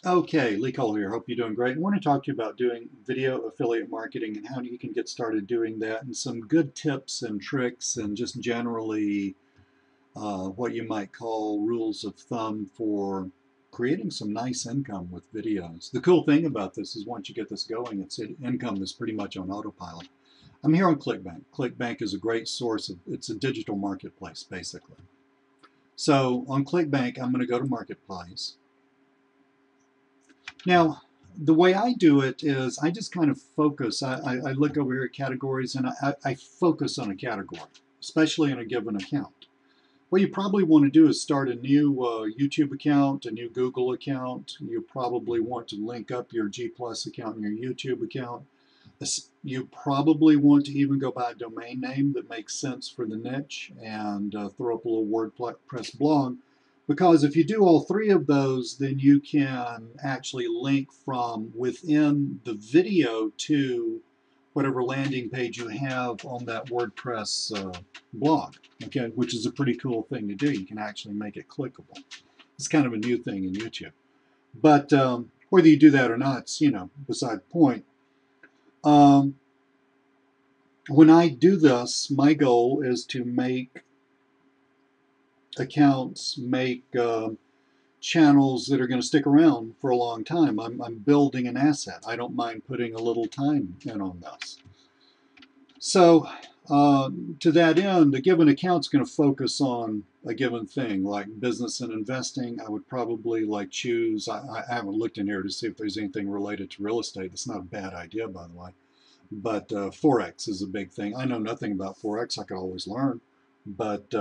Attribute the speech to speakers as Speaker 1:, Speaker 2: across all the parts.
Speaker 1: Okay, Lee Cole here. Hope you're doing great. I want to talk to you about doing video affiliate marketing and how you can get started doing that, and some good tips and tricks, and just generally what you might call rules of thumb for creating some nice income with videos. The cool thing about this is once you get this going, income is pretty much on autopilot. I'm here on ClickBank. ClickBank is a great source it's a digital marketplace basically. So on ClickBank, I'm going to go to Marketplace. Now, the way I do it is I just kind of focus. I look over here at categories and I focus on a category, especially in a given account. What you probably want to do is start a new YouTube account, a new Google account. You probably want to link up your G Plus account and your YouTube account. You probably want to even go by a domain name that makes sense for the niche and throw up a little WordPress blog. Because if you do all three of those, then you can actually link from within the video to whatever landing page you have on that WordPress blog, okay, which is a pretty cool thing to do. You can actually make it clickable. It's kind of a new thing in YouTube. But whether you do that or not, it's, beside the point. Um, when I do this, my goal is to make accounts, make channels that are going to stick around for a long time. I'm building an asset. I don't mind putting a little time in on this. So to that end, a given account's going to focus on a given thing, like business and investing. I would probably choose, I haven't looked in here to see if there's anything related to real estate. That's not a bad idea, by the way. But Forex is a big thing. I know nothing about Forex. I could always learn. But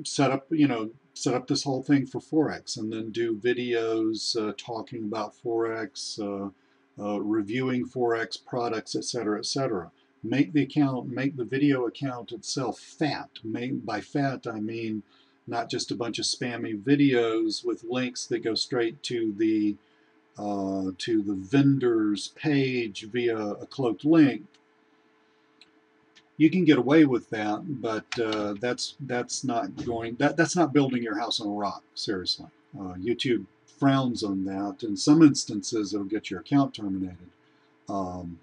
Speaker 1: set up this whole thing for Forex and then do videos talking about Forex, reviewing Forex products, etc., etc. Make the video account itself fat. By fat, I mean not just a bunch of spammy videos with links that go straight to the vendor's page via a cloaked link. You can get away with that, but that's not building your house on a rock. Seriously, YouTube frowns on that. In some instances, it'll get your account terminated. Um,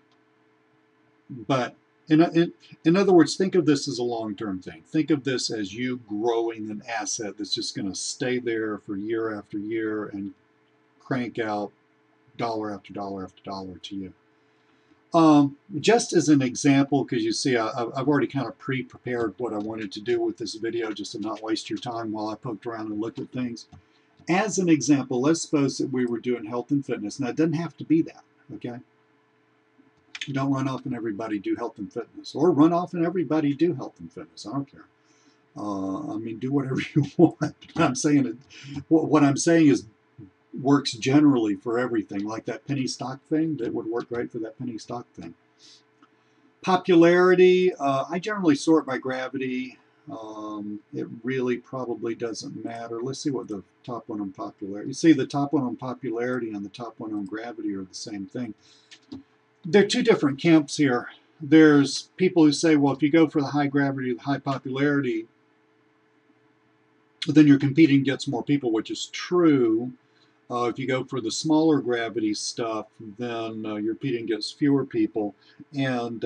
Speaker 1: but in other words, think of this as a long-term thing. Think of this as you growing an asset that's just going to stay there for year after year and crank out dollar after dollar after dollar to you. Just as an example, because you see, I've already kind of pre-prepared what I wanted to do with this video just to not waste your time while I poked around and looked at things. As an example, let's suppose that we were doing health and fitness. Now, it doesn't have to be that, okay? Don't run off and everybody do health and fitness, or run off and everybody do health and fitness. I don't care. I mean, do whatever you want. What I'm saying is works generally for everything, like that penny stock thing. That would work great for that penny stock thing. Popularity, I generally sort by gravity. It really probably doesn't matter. Let's see what the top one on popularity. You see, the top one on popularity and the top one on gravity are the same thing. There are two different camps here. There's people who say, well, if you go for the high gravity, the high popularity, then you're competing against more people, which is true. If you go for the smaller gravity stuff, then you're competing against fewer people. And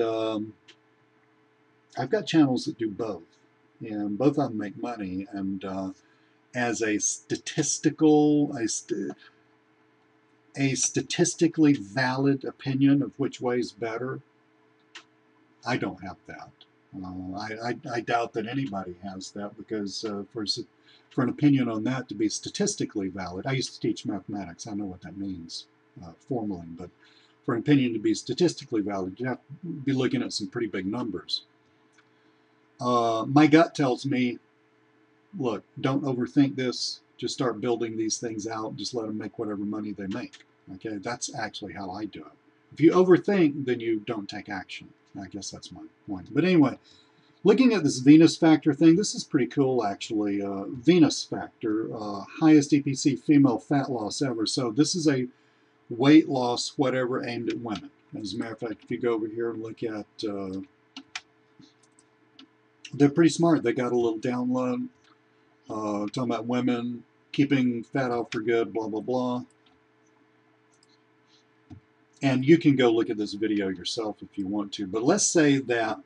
Speaker 1: I've got channels that do both, and both of them make money. And as a statistically valid opinion of which way is better, I don't have that. I doubt that anybody has that, because for an opinion on that to be statistically valid, I used to teach mathematics. I know what that means formally, but for an opinion to be statistically valid, you have to be looking at some pretty big numbers. My gut tells me, look, don't overthink this. Just start building these things out. Just let them make whatever money they make. Okay, that's actually how I do it. If you overthink, then you don't take action. I guess that's my point. But anyway, looking at this Venus factor thing, this is pretty cool, actually. Venus factor, highest EPC female fat loss ever. So this is a weight loss, whatever, aimed at women. As a matter of fact, if you go over here and look at, they're pretty smart. They got a little download talking about women keeping fat off for good, blah, blah, blah. And you can go look at this video yourself if you want to. But let's say that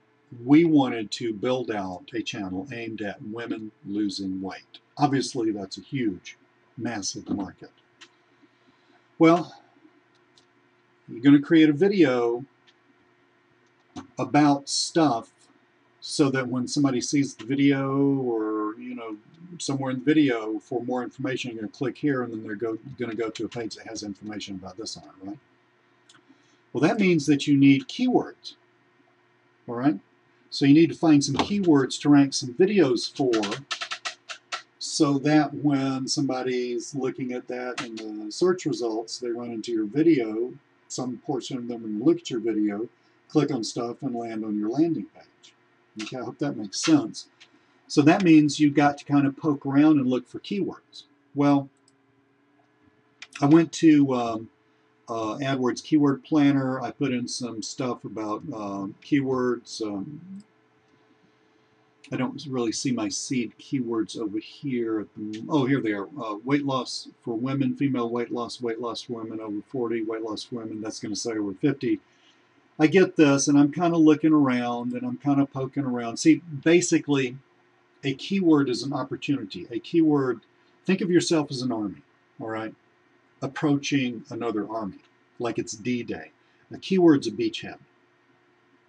Speaker 1: we wanted to build out a channel aimed at women losing weight. Obviously, that's a huge, massive market. Well, you're going to create a video about stuff so that when somebody sees the video, or somewhere in the video for more information, you're going to click here and then they're going to go to a page that has information about this on it, right? Well, that means that you need keywords, all right? So you need to find some keywords to rank some videos for, so that when somebody's looking at that in the search results, they run into your video, some portion of them will look at your video, click on stuff, and land on your landing page. Okay, I hope that makes sense. So that means you've got to kind of poke around and look for keywords. Well, I went to AdWords Keyword Planner. I put in some stuff about keywords. I don't really see my seed keywords over here. Oh, here they are. Weight loss for women, female weight loss for women over 40, weight loss for women. That's going to say over 50. I get this, and I'm kind of looking around, and I'm kind of poking around. See, basically, a keyword is an opportunity. A keyword, think of yourself as an army, all right, approaching another army, like it's D-Day. A keyword's a beachhead.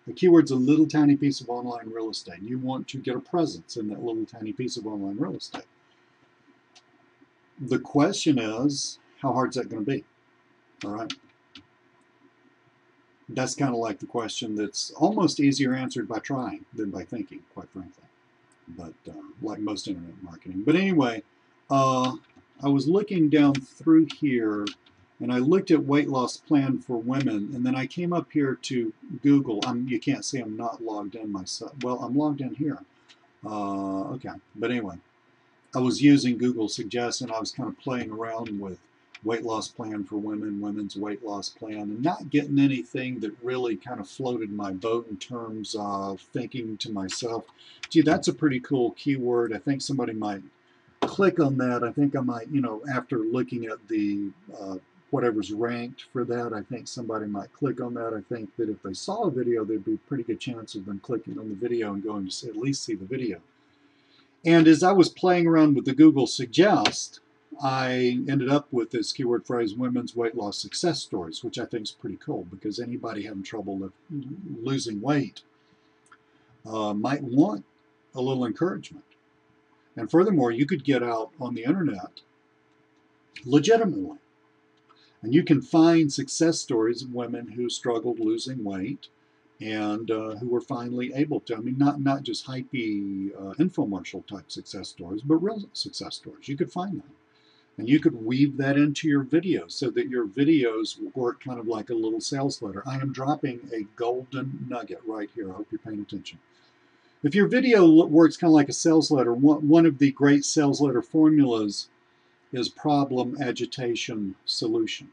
Speaker 1: A keyword's a little tiny piece of online real estate. You want to get a presence in that little tiny piece of online real estate. The question is, how hard is that going to be? All right. That's kind of like the question that's almost easier answered by trying than by thinking, quite frankly. But like most internet marketing. But anyway, I was looking down through here, and I looked at weight loss plan for women, and then I came up here to Google. You can't see I'm not logged in myself. Well, I'm logged in here. Okay, but anyway, I was using Google Suggest, and I was kind of playing around with weight loss plan for women, women's weight loss plan, and not getting anything that really kind of floated my boat in terms of thinking to myself, gee, that's a pretty cool keyword. I think somebody might click on that. I think I might, after looking at the whatever's ranked for that, I think somebody might click on that. I think that if they saw a video, there'd be a pretty good chance of them clicking on the video and going to at least see the video. And as I was playing around with the Google Suggest, I ended up with this keyword phrase, women's weight loss success stories, which I think is pretty cool, because anybody having trouble losing weight might want a little encouragement. And furthermore, you could get out on the internet legitimately. And you can find success stories of women who struggled losing weight and who were finally able to. I mean, not just hypey infomercial type success stories, but real success stories. You could find them. And you could weave that into your videos so that your videos work kind of like a little sales letter. I am dropping a golden nugget right here. I hope you're paying attention. If your video works kind of like a sales letter, one of the great sales letter formulas is problem, agitation, solution.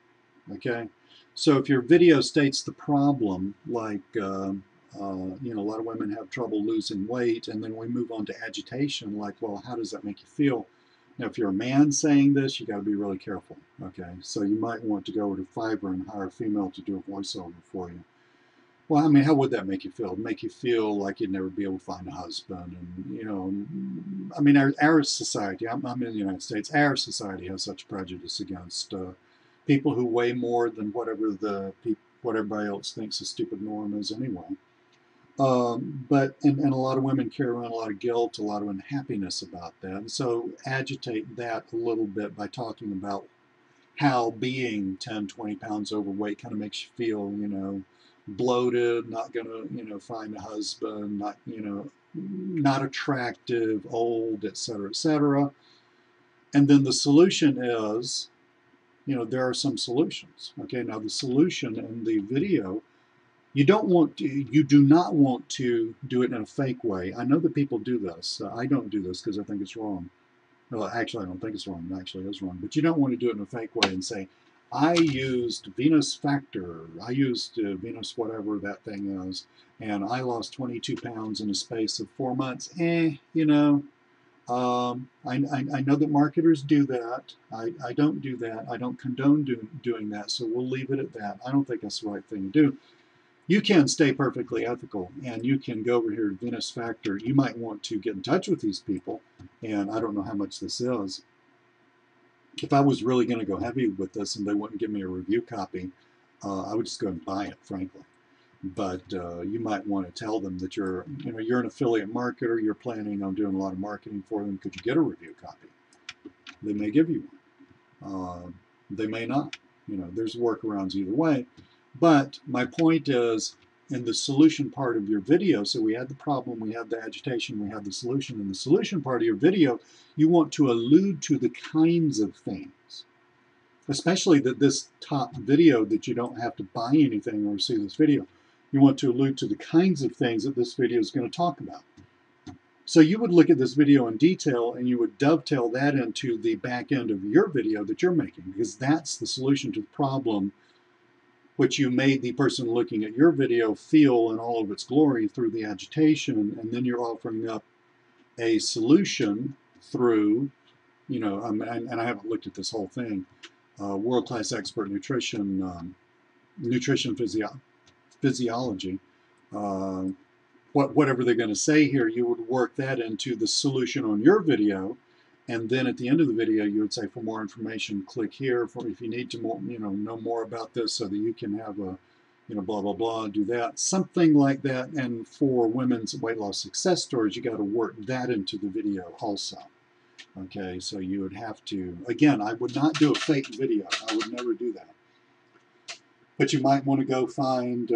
Speaker 1: Okay? So if your video states the problem, like, a lot of women have trouble losing weight, and then we move on to agitation, like, well, how does that make you feel? Now, if you're a man saying this, you got to be really careful, okay? So you might want to go over to Fiverr and hire a female to do a voiceover for you. Well, I mean, how would that make you feel? It'd make you feel like you'd never be able to find a husband. And, I mean, our society, I'm in the United States, our society has such prejudice against people who weigh more than what everybody else thinks a stupid norm is anyway. But a lot of women carry around a lot of guilt, a lot of unhappiness about that. And so agitate that a little bit by talking about how being 10, 20 pounds overweight kind of makes you feel, bloated, not going to, find a husband, not attractive, old, etc., etc. And then the solution is, there are some solutions. Okay, now the solution in the video, you do not want to do it in a fake way. I know that people do this. I don't do this because I think it's wrong. Well, actually, I don't think it's wrong. It actually is wrong. But you don't want to do it in a fake way and say, I used Venus Factor, I used Venus whatever that thing is, and I lost 22 pounds in a space of 4 months. I know that marketers do that. I don't do that. I don't condone doing that, so we'll leave it at that. I don't think that's the right thing to do. You can stay perfectly ethical, and you can go over here to Venice Factor. You might want to get in touch with these people, and I don't know how much this is. If I was really going to go heavy with this and they wouldn't give me a review copy, I would just go and buy it, frankly. But you might want to tell them that you're an affiliate marketer. You're planning on doing a lot of marketing for them. Could you get a review copy? They may give you one. They may not. There's workarounds either way. But my point is, in the solution part of your video, so we had the problem, we had the agitation, we had the solution. In the solution part of your video, you want to allude to the kinds of things, especially that this top video that you don't have to buy anything or see this video. You want to allude to the kinds of things that this video is going to talk about. So you would look at this video in detail and you would dovetail that into the back end of your video that you're making, because that's the solution to the problem which you made the person looking at your video feel in all of its glory through the agitation, and then you're offering up a solution through, and I haven't looked at this whole thing, world-class expert nutrition, physiology, whatever they're going to say here, you would work that into the solution on your video. And then at the end of the video, you would say, for more information, click here. For if you need to know more about this, so that you can have a, blah, blah, blah, do that. Something like that. And for women's weight loss success stories, you got to work that into the video also. Okay, so you would have to, again, I would not do a fake video. I would never do that. But you might want to go find,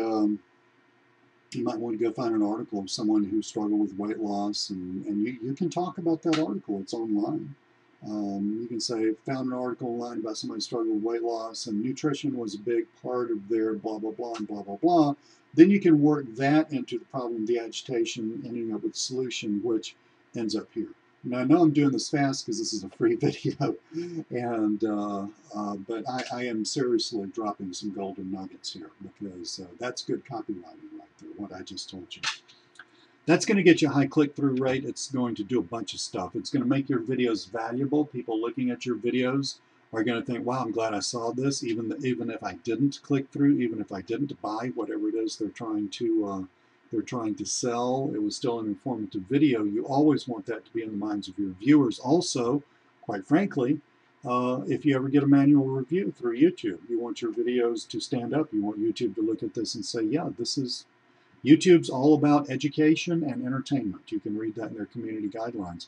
Speaker 1: an article of someone who struggled with weight loss, and you can talk about that article. It's online. You can say, found an article online about somebody who struggled with weight loss, and nutrition was a big part of their blah, blah, blah, and blah, blah, blah. Then you can work that into the problem, the agitation, ending up with the solution, which ends up here. Now, I know I'm doing this fast because this is a free video, and but I am seriously dropping some golden nuggets here, because that's good copywriting right there, what I just told you. That's going to get you a high click-through rate. It's going to do a bunch of stuff. It's going to make your videos valuable. People looking at your videos are going to think, wow, I'm glad I saw this, even if I didn't click through, even if I didn't buy whatever it is they're trying to sell. It was still an informative video. You always want that to be in the minds of your viewers. Also, quite frankly, if you ever get a manual review through YouTube, you want your videos to stand up. You want YouTube to look at this and say, yeah, YouTube's all about education and entertainment. You can read that in their community guidelines.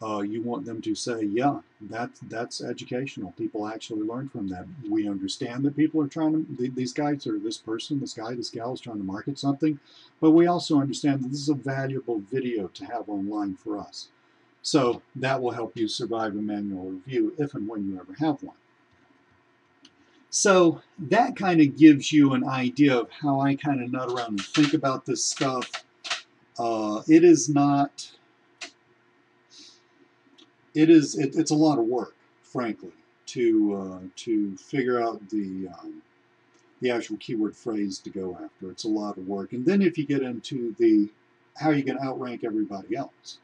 Speaker 1: You want them to say, yeah, that's educational. People actually learn from that. We understand that people are trying to, these guys, or this person, this guy, this gal is trying to market something, but we also understand that this is a valuable video to have online for us. So that will help you survive a manual review if and when you ever have one. So that kind of gives you an idea of how I kind of nut around and think about this stuff. It's a lot of work, frankly, to figure out the actual keyword phrase to go after. It's a lot of work. And then if you get into how you can outrank everybody else,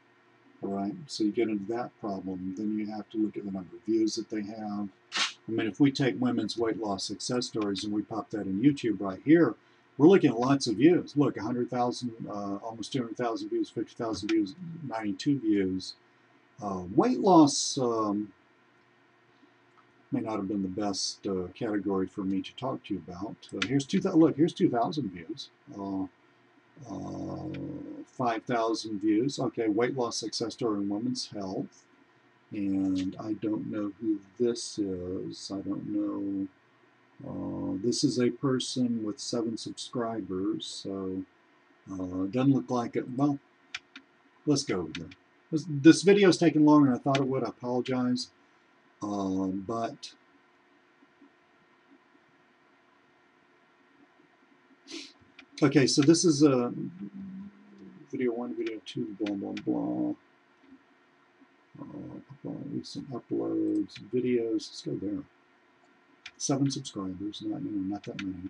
Speaker 1: all right? So you get into that problem, then you have to look at the number of views that they have. I mean, if we take women's weight loss success stories and we pop that in YouTube right here, we're looking at lots of views. Look, 100,000, almost 200,000 views, 50,000 views, 92 views. Weight loss may not have been the best category for me to talk to you about. Here's 2,000 views. 5,000 views. Okay, weight loss success story in women's health. And I don't know who this is. I don't know. This is a person with 7 subscribers, so it doesn't look like it. Well, let's go with it. This video is taking longer than I thought it would. I apologize. But okay, so this is video 1, video 2, blah, blah, blah. Recent uploads, videos. Let's go there. 7 subscribers, not that many.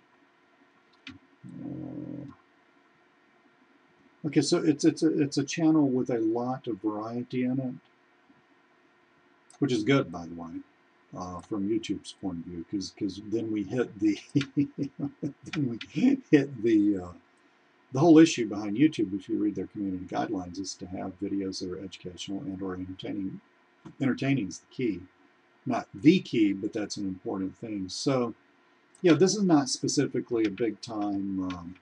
Speaker 1: Okay, so it's a channel with a lot of variety in it, which is good, by the way, from YouTube's point of view, because then we hit the then we hit the whole issue behind YouTube. If you read their community guidelines, is to have videos that are educational and or entertaining. Entertaining is the key, not the key, but that's an important thing. So, yeah, this is not specifically a big time.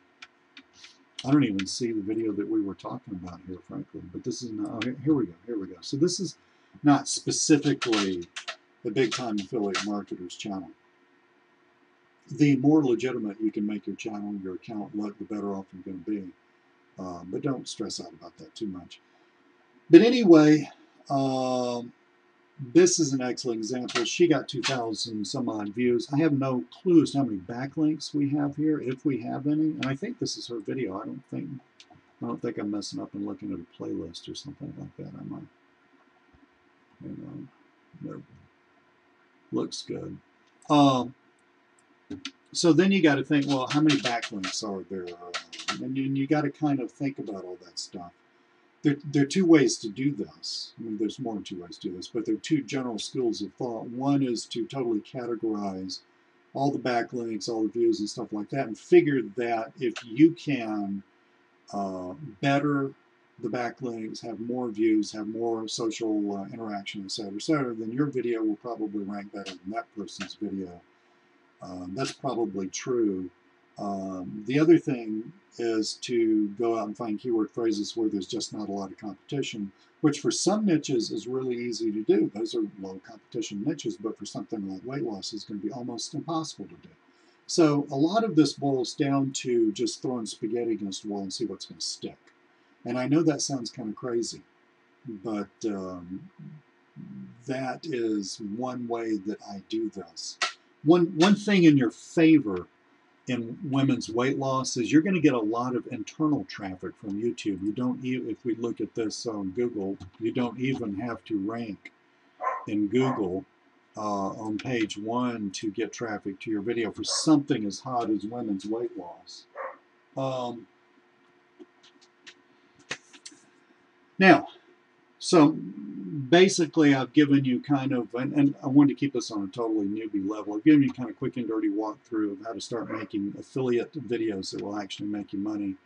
Speaker 1: I don't even see the video that we were talking about here, frankly. But this is not. Oh, here we go. Here we go. So this is not specifically the big time affiliate marketers channel. The more legitimate you can make your channel, your account look, the better off you're going to be. But don't stress out about that too much. But anyway, this is an excellent example. She got 2,000 some odd views. I have no clue as to how many backlinks we have here, if we have any. And I think this is her video. I don't think I'm messing up and looking at a playlist or something like that. I might. Nope. Looks good. So then you got to think, well, how many backlinks are there? And you got to kind of think about all that stuff. There are two ways to do this. I mean, there's more than two ways to do this, but there are two general schools of thought. One is to totally categorize all the backlinks, all the views and stuff like that, and figure that if you can better the backlinks, have more views, have more social interaction, etc., then your video will probably rank better than that person's video. That's probably true. The other thing is to go out and find keyword phrases where there's just not a lot of competition, which for some niches is really easy to do. Those are low competition niches, but for something like weight loss is going to be almost impossible to do. So a lot of this boils down to just throwing spaghetti against the wall and see what's going to stick. And I know that sounds kind of crazy, but that is one way that I do this. One thing in your favor in women's weight loss is you're going to get a lot of internal traffic from YouTube. You don't even, if we look at this on Google, you don't even have to rank in Google on page 1 to get traffic to your video for something as hot as women's weight loss. Now, so basically I've given you kind of, and I wanted to keep this on a totally newbie level, I've given you kind of quick and dirty walkthrough of how to start making affiliate videos that will actually make you money.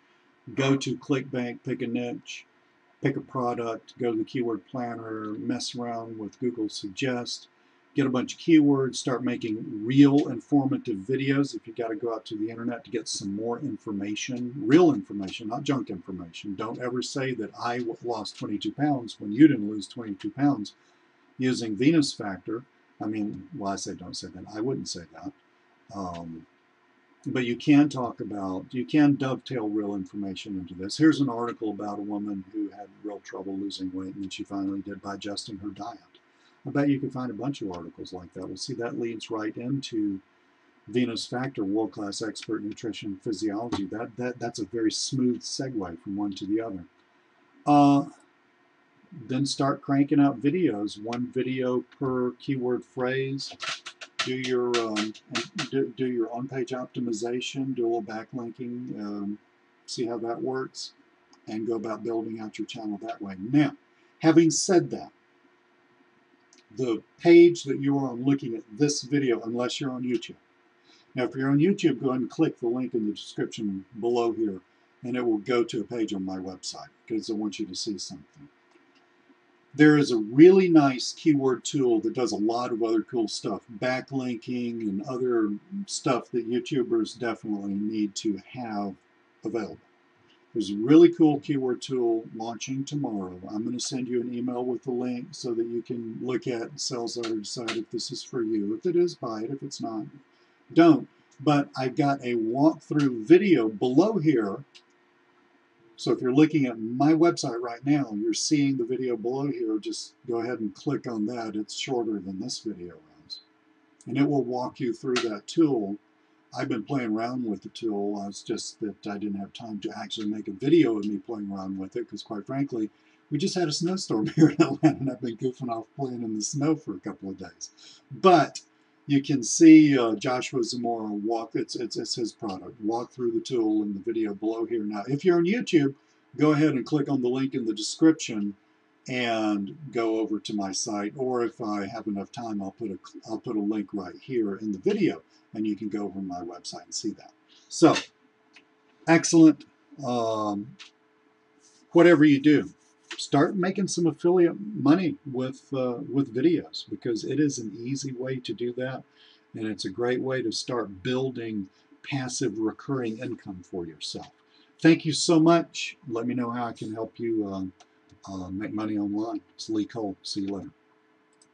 Speaker 1: Go to ClickBank, pick a niche, pick a product, go to the keyword planner, mess around with Google Suggest, get a bunch of keywords, start making real informative videos. If you got to go out to the internet to get some more information, real information, not junk information. Don't ever say that I lost 22 pounds when you didn't lose 22 pounds using Venus Factor. I mean, well, I say don't say that. I wouldn't say that. But you can talk about, you can dovetail real information into this. Here's an article about a woman who had real trouble losing weight and then she finally did by adjusting her diet. I bet you can find a bunch of articles like that. Well, see, that leads right into Venus Factor, world-class expert nutrition physiology. That's a very smooth segue from one to the other. Then start cranking out videos, one video per keyword phrase. Do your on-page optimization, do a little backlinking, see how that works, and go about building out your channel that way. Now, having said that, the page that you are on looking at this video, unless you're on YouTube. Now, if you're on YouTube, go ahead and click the link in the description below here, and it will go to a page on my website because I want you to see something. There is a really nice keyword tool that does a lot of other cool stuff, backlinking and other stuff that YouTubers definitely need to have available. There's a really cool keyword tool launching tomorrow. I'm going to send you an email with the link so that you can look at and decide if this is for you. If it is, buy it. If it's not, don't. But I've got a walkthrough video below here. So if you're looking at my website right now, you're seeing the video below here. Just go ahead and click on that. It's shorter than this video is. And it will walk you through that tool. I've been playing around with the tool. It's just that I didn't have time to actually make a video of me playing around with it because, quite frankly, we just had a snowstorm here in Atlanta and I've been goofing off playing in the snow for a couple of days. But you can see Joshua Zamora walk, it's his product, walk through the tool in the video below here. Now, if you're on YouTube, go ahead and click on the link in the description and go over to my site. Or if I have enough time, I'll put a link right here in the video, and you can go over to my website and see that. So, excellent. Whatever you do, start making some affiliate money with videos, because it is an easy way to do that, and it's a great way to start building passive recurring income for yourself. Thank you so much. Let me know how I can help you make money online. It's Lee Cole. See you later.